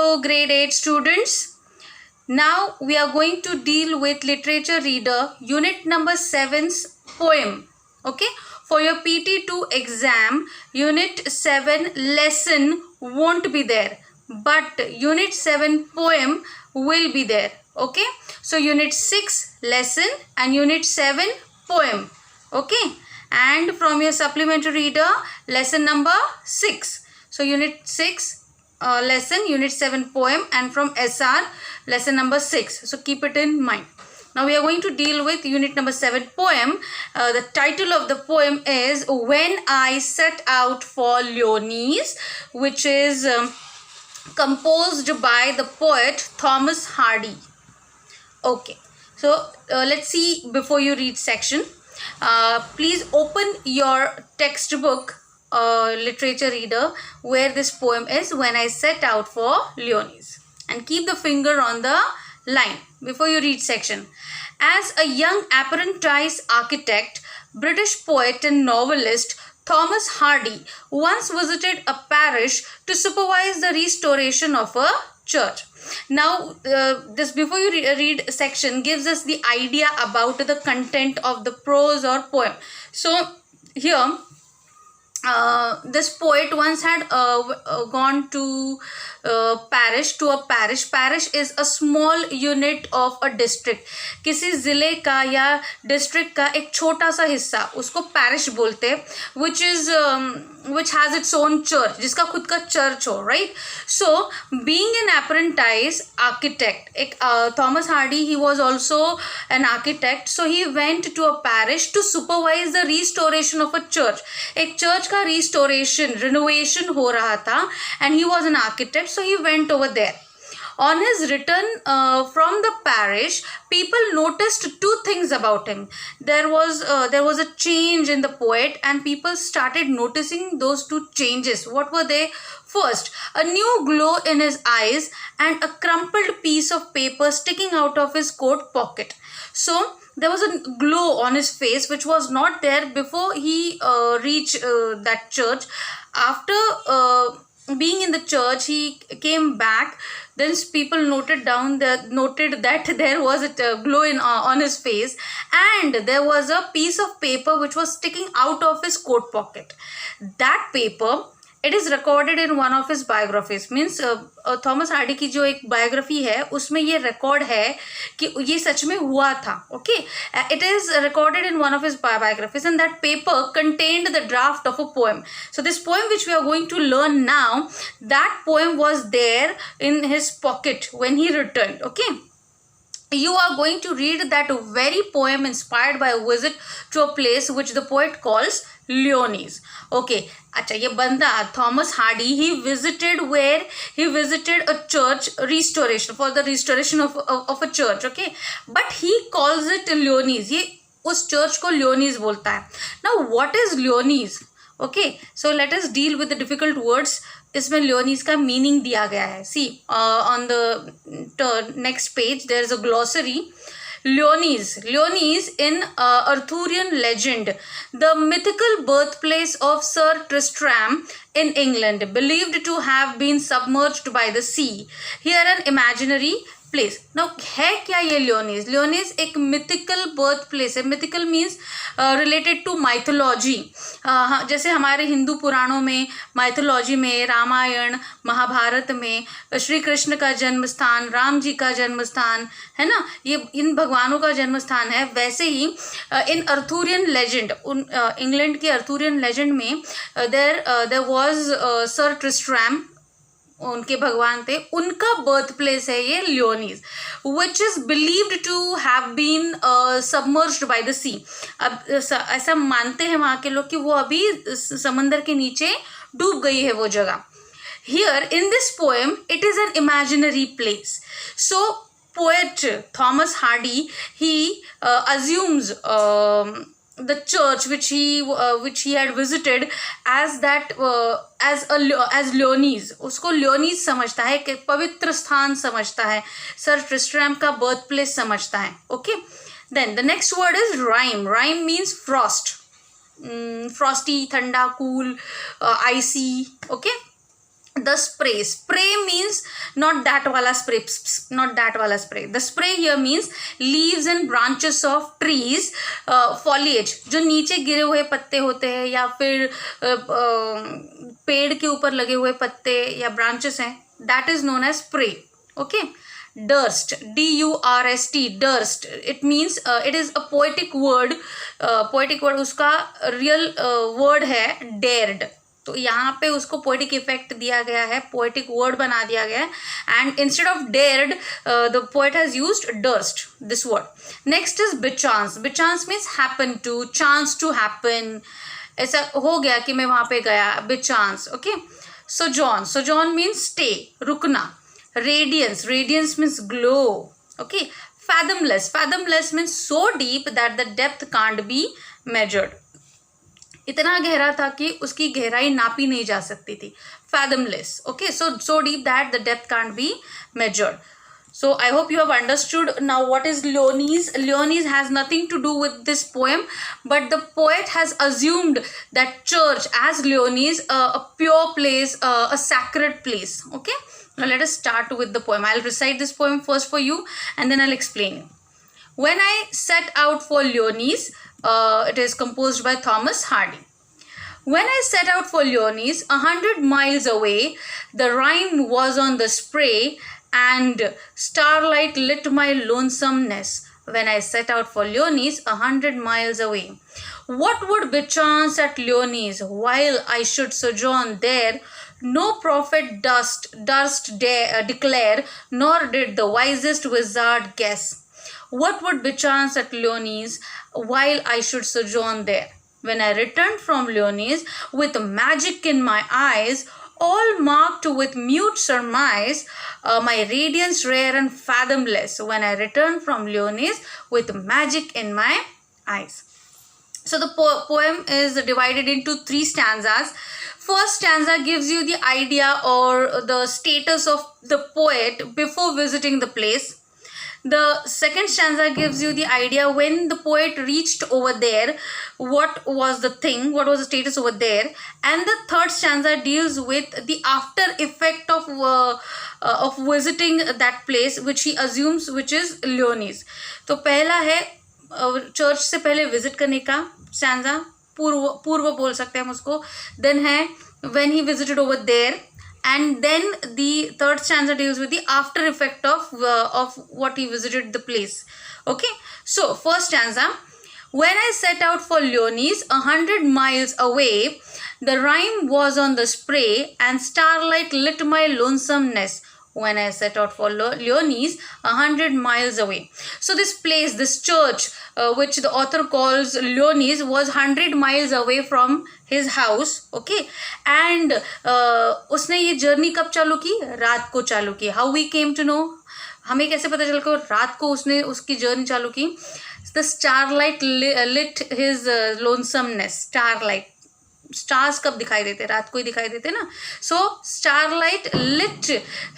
Hello grade 8 students. Now we are going to deal with literature reader unit number 7's poem. Okay, for your PT2 exam, unit 7 lesson won't be there, but unit 7 poem will be there. Okay, so unit 6 lesson and unit 7 poem. Okay, and from your supplementary reader, lesson number 6. So unit 6 lesson, unit 7 poem, and from SR lesson number 6. So keep it in mind. Now we are going to deal with unit number 7 poem. The title of the poem is When I Set Out for Leonese, which is composed by the poet Thomas Hardy. Okay, so let's see before you read section. Please open your textbook literature reader where this poem is, When I Set Out for Leonese, and keep the finger on the line before you read section. As a young apprentice architect, British poet and novelist Thomas Hardy once visited a parish to supervise the restoration of a church. Now this before you read section gives us the idea about the content of the prose or poem. So here this poet once had gone to parish. Parish is a small unit of a district. किसी ज़िले का या district का एक छोटा सा हिस्सा उसको parish बोलते हैं, which has its own church, जिसका खुद का church हो, right? So being an apprentice architect, Thomas Hardy, he was also an architect, so he went to a parish to supervise the restoration of a church. एक church का renovation हो रहा था, and he was an architect, so he went over there. On his return from the parish, people noticed two things about him. There was a change in the poet, and people started noticing those two changes. What were they? First, a new glow in his eyes and a crumpled piece of paper sticking out of his coat pocket. So there was a glow on his face which was not there before he reached that church. After being in the church, he came back. Then people noted that there was a glow on his face, and there was a piece of paper which was sticking out of his coat pocket. That paper, it is recorded in one of his biographies. Means Thomas Hardy की जो एक biography है उसमें ये record है कि ये सच में हुआ था. Okay, it is recorded in one of his biographies, and that paper contained the draft of a poem. So this poem which we are going to learn now, that poem was there in his pocket when he returned. Okay, you are going to read that very poem inspired by a visit to a place which the poet calls Leonese. Okay, अच्छा, ये बंदा Thomas Hardy, he visited a church restoration, for the restoration of a church. Okay, but he calls it Leonese. ये उस church को Leonese बोलता है. Now what is Leonese? Okay, so let us deal with the difficult words. इसमें Leonese का meaning दिया गया है. See, on the next page there is a glossary. Leonese in Arthurian legend, the mythical birthplace of Sir Tristram in England, believed to have been submerged by the sea. Here an imaginary place. Now है क्या ये Leonese एक mythical birth place है. mythical means related to mythology. जैसे हमारे हिंदू पुराणों में mythology में रामायण महाभारत में श्री कृष्ण का जन्म स्थान, राम जी का जन्म स्थान है ना, ये इन भगवानों का जन्म स्थान है. वैसे ही इन अर्थूरियन लेजेंड, इंग्लैंड के अर्थूरियन लेजेंड में देयर वाज सर ट्रिस्ट्रैम, उनके भगवान थे, उनका बर्थ प्लेस है ये Leonese, which is believed to have been submerged by the sea. अब ऐसा मानते हैं वहाँ के लोग कि वो अभी समंदर के नीचे डूब गई है वो जगह. Here in this poem it is an imaginary place. So poet Thomas Hardy, he assumes the church which he had visited as Leonese. उसको Leonese समझता है, कि पवित्र स्थान समझता है, सर ट्रिस्ट्रैम का बर्थ प्लेस समझता है. Okay, then the next word is rime means frost, frosty, ठंडा, cool, icy. Okay, the spray. Spray means not that wala spray, not that wala spray. The spray here means leaves and branches of trees, foliage, जो नीचे गिरे हुए पत्ते होते हैं या फिर पेड़ के ऊपर लगे हुए पत्ते या branches हैं, that is known as spray. Okay. Durst, D-U-R-S-T, durst, it means it is a poetic word. Poetic word, उसका real word है dared. तो यहाँ पे उसको पोएटिक इफेक्ट दिया गया है, पोएटिक वर्ड बना दिया गया है, and instead of dared the poet has used durst, this word. Next is bechance. Bechance means happen to, chance to happen, ऐसा हो गया कि मैं वहाँ पे गया, bechance. Okay. Sojourn, sojourn means stay, रुकना. Radiance, radiance means glow. Okay. Fathomless, fathomless means so deep that the depth can't be measured. इतना गहरा था कि उसकी गहराई नापी नहीं जा सकती थी. fathomless. Okay, so deep that the depth can't be measured. So I hope you have understood now what is Leonese. Leonese has nothing to do with this poem, but the poet has assumed that church as Leonese, a pure place, a sacred place. Okay, now let us start with the poem. I'll recite this poem first for you and then I'll explain. When I set out for Leonese, it is composed by Thomas Hardy. When I set out for Leonese, 100 miles away, the rime was on the spray and starlight lit my lonesomeness. When I set out for Leonese, 100 miles away. What would bechance at Leonese while I should sojourn there? No prophet durst declare, nor did the wisest wizard guess. What would bechance at Leonese while I should sojourn there? When I returned from Leonese with magic in my eyes, all marked with mute surmise, my radiance rare and fathomless. When I returned from Leonese with magic in my eyes. So the poem is divided into 3 stanzas. First stanza gives you the idea or the status of the poet before visiting the place. The second stanza gives you the idea when the poet reached over there, what was the thing, what was the status over there. And the third stanza deals with the after effect of visiting that place, which he assumes which is Leonese. तो पहला है church से पहले visit करने का stanza, पूर्व बोल सकते हैं हम उसको. देन है when he visited over there. And then the third stanza deals with the after effect of what he visited the place. Okay. So first stanza. When I set out for Leonese, 100 miles away, the rime was on the spray and starlight lit my lonesomeness. When I set out for Leonese, 100 miles away. So this place, this church, which the author calls Leonese, was 100 miles away from his house. Okay. And उसने ये journey कब चालू की? रात को चालू की. How we came to know? हमें कैसे पता चल कि रात को उसने उसकी जर्नी चालू की? The starlight lit his lonesomeness. Starlight. Stars कब दिखाई देते? रात को ही दिखाई देते ना. So starlight lit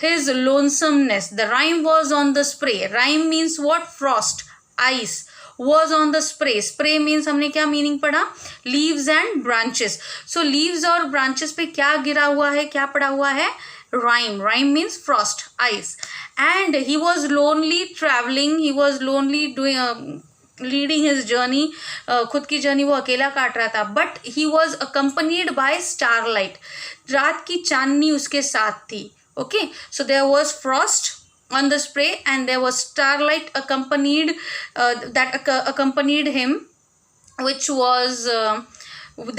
his lonesomeness. The rime was on the spray. Rime means what? Frost, ice. Was on the spray. Spray means हमने क्या मीनिंग पढ़ा? Leaves and branches. So leaves और ब्रांचेस पे क्या गिरा हुआ है, क्या पड़ा हुआ है? Rime. Rime means frost, ice. And he was lonely travelling. He was lonely doing leading his journey. खुद की जर्नी वो अकेला काट रहा था. But he was accompanied by starlight. रात की चांदनी उसके साथ थी. Okay. So there was frost on the spray and there was starlight accompanied him, which was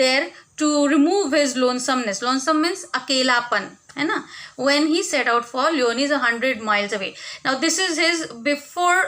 there to remove his lonesomeness. Lonesome means अकेलापन, है ना. When he set out for Leonese 100 miles away. Now this is his before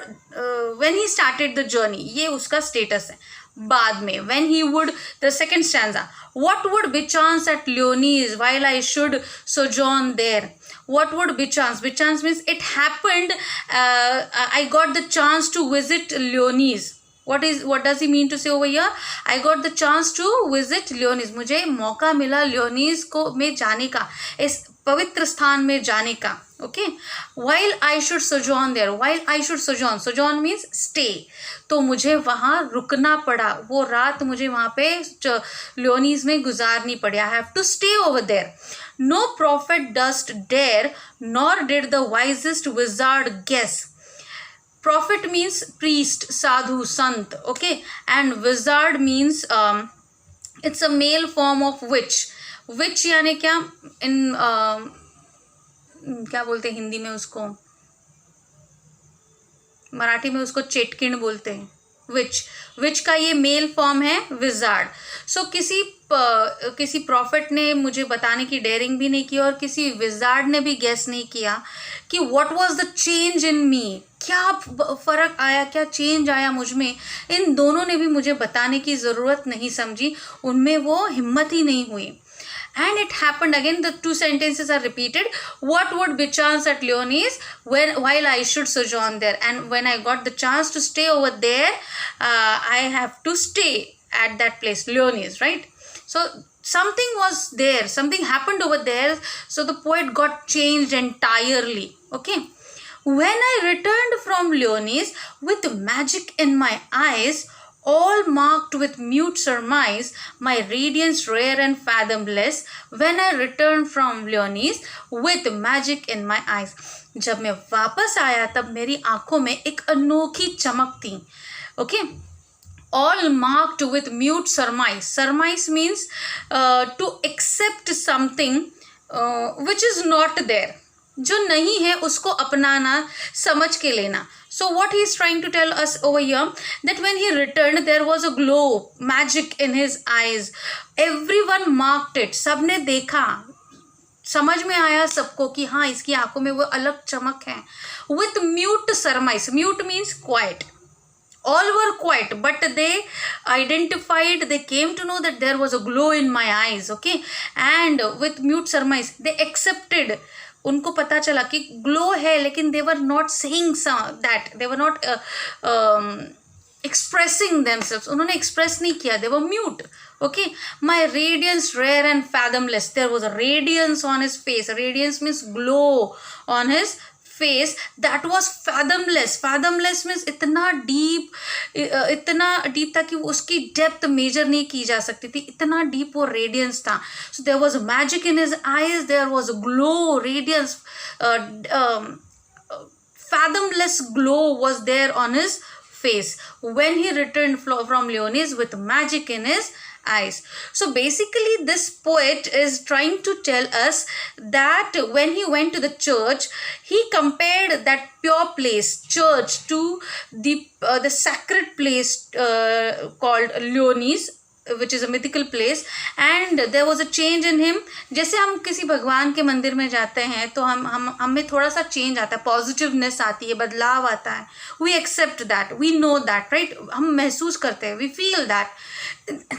when he started the journey. ये उसका status है. बाद में when he would, the second stanza, what would bechance at Leonese while I should sojourn there. What would bechance? Bechance means it happened, I got the chance to visit Leonese. What does he mean to say over here? I got the chance to visit Leonese. मुझे मौका मिला Leonese को में जाने का, इस पवित्र स्थान में जाने का. Okay. While I should sojourn there. While I should sojourn. Sojourn means stay. तो मुझे वहाँ रुकना पड़ा. वो रात मुझे वहाँ पे Leonese में गुजारनी पड़ी. I have to stay over there. No prophet durst dare, nor did the wisest wizard guess. Prophet means priest, sadhu, sant, okay, and wizard means it's a male form of witch. Witch यानी क्या, इन क्या बोलते हैं हिंदी में उसको, मराठी में उसको चेटकिन बोलते हैं. विच का ये मेल फॉर्म है विजार्ड. सो किसी प्रॉफिट ने मुझे बताने की डेयरिंग भी नहीं की और किसी विजार्ड ने भी गेस नहीं किया कि what was the change in me, क्या फ़र्क आया, क्या चेंज आया मुझ में. इन दोनों ने भी मुझे बताने की ज़रूरत नहीं समझी, उनमें वो हिम्मत ही नहीं हुई. And it happened again. The two sentences are repeated. What would bechance at Leonis while I should sojourn there? And when I got the chance to stay over there, I have to stay at that place, Leonis, right? So something was there. Something happened over there. So the poet got changed entirely. Okay. When I returned from Leonis with magic in my eyes, all marked with mute surmise, my radiance rare and fathomless, when I returned from Leonis with magic in my eyes. जब मैं वापस आया तब मेरी आंखों में एक अनोखी चमक थी. Okay, all marked with mute surmise. Surmise means to accept something which is not there. जो नहीं है उसको अपनाना, समझ के लेना. So what he is trying to tell us over here, that when he returned there was a glow, magic in his eyes. Everyone marked it. सबने देखा, समझ में आया सबको कि हाँ इसकी आंखों में वो अलग चमक है. With mute surmise. Mute means quiet. All were quiet, but they identified, they came to know that there was a glow in my eyes. Okay, and with mute surmise they accepted. उनको पता चला कि glow है, लेकिन they were not saying that, they were not expressing themselves. उन्होंने express नहीं किया, they were mute. Okay, my radiance rare and fathomless. There was a radiance on his face. Radiance means glow on his face that was fathomless. Fathomless means इतना deep था कि उसकी depth major नहीं की जा सकती थी, इतना डीप वो रेडियंस था. So there was magic in his eyes, there was glow, radiance, fathomless glow was there on his face when he returned from Leonis with magic in his eyes. So basically this poet is trying to tell us that when he went to the church, he compared that pure place, church, to the sacred place called Leonis, which is a mythical place, and there was a change in him. जैसे हम किसी भगवान के मंदिर में जाते हैं तो हमें थोड़ा सा चेंज आता है, पॉजिटिवनेस आती है, बदलाव आता है. We accept that, we know that, right. हम महसूस करते हैं, we feel that.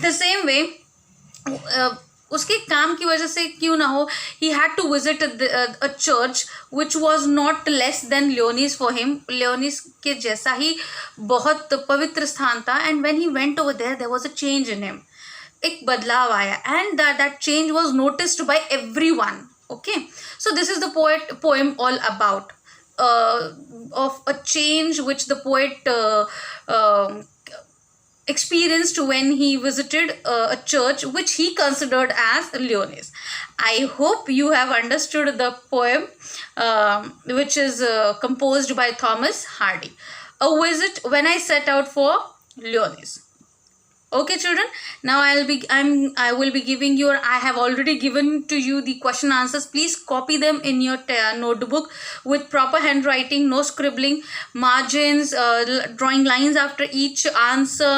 The same way उसके काम की वजह से क्यों ना हो, he had to visit a church which was not less than Lyonnesse for him. Lyonnesse के जैसा ही बहुत पवित्र स्थान था. And when he went over there was a change in him. एक बदलाव आया, and that change was noticed bye everyone. Okay, so this is the poem all about of a change which the poet experienced when he visited a church which he considered as Leonis. I hope you have understood the poem which is composed by Thomas Hardy. A visit when I set out for Leonis. Okay children, now I will be giving you, or I have already given to you the question answers. Please copy them in your notebook with proper handwriting, no scribbling, margins, drawing lines after each answer,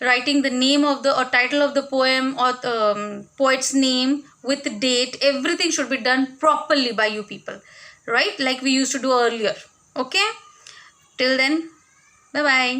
writing the name of the or title of the poem or poet's name with the date. Everything should be done properly by you people, right, like we used to do earlier. Okay, till then, bye bye.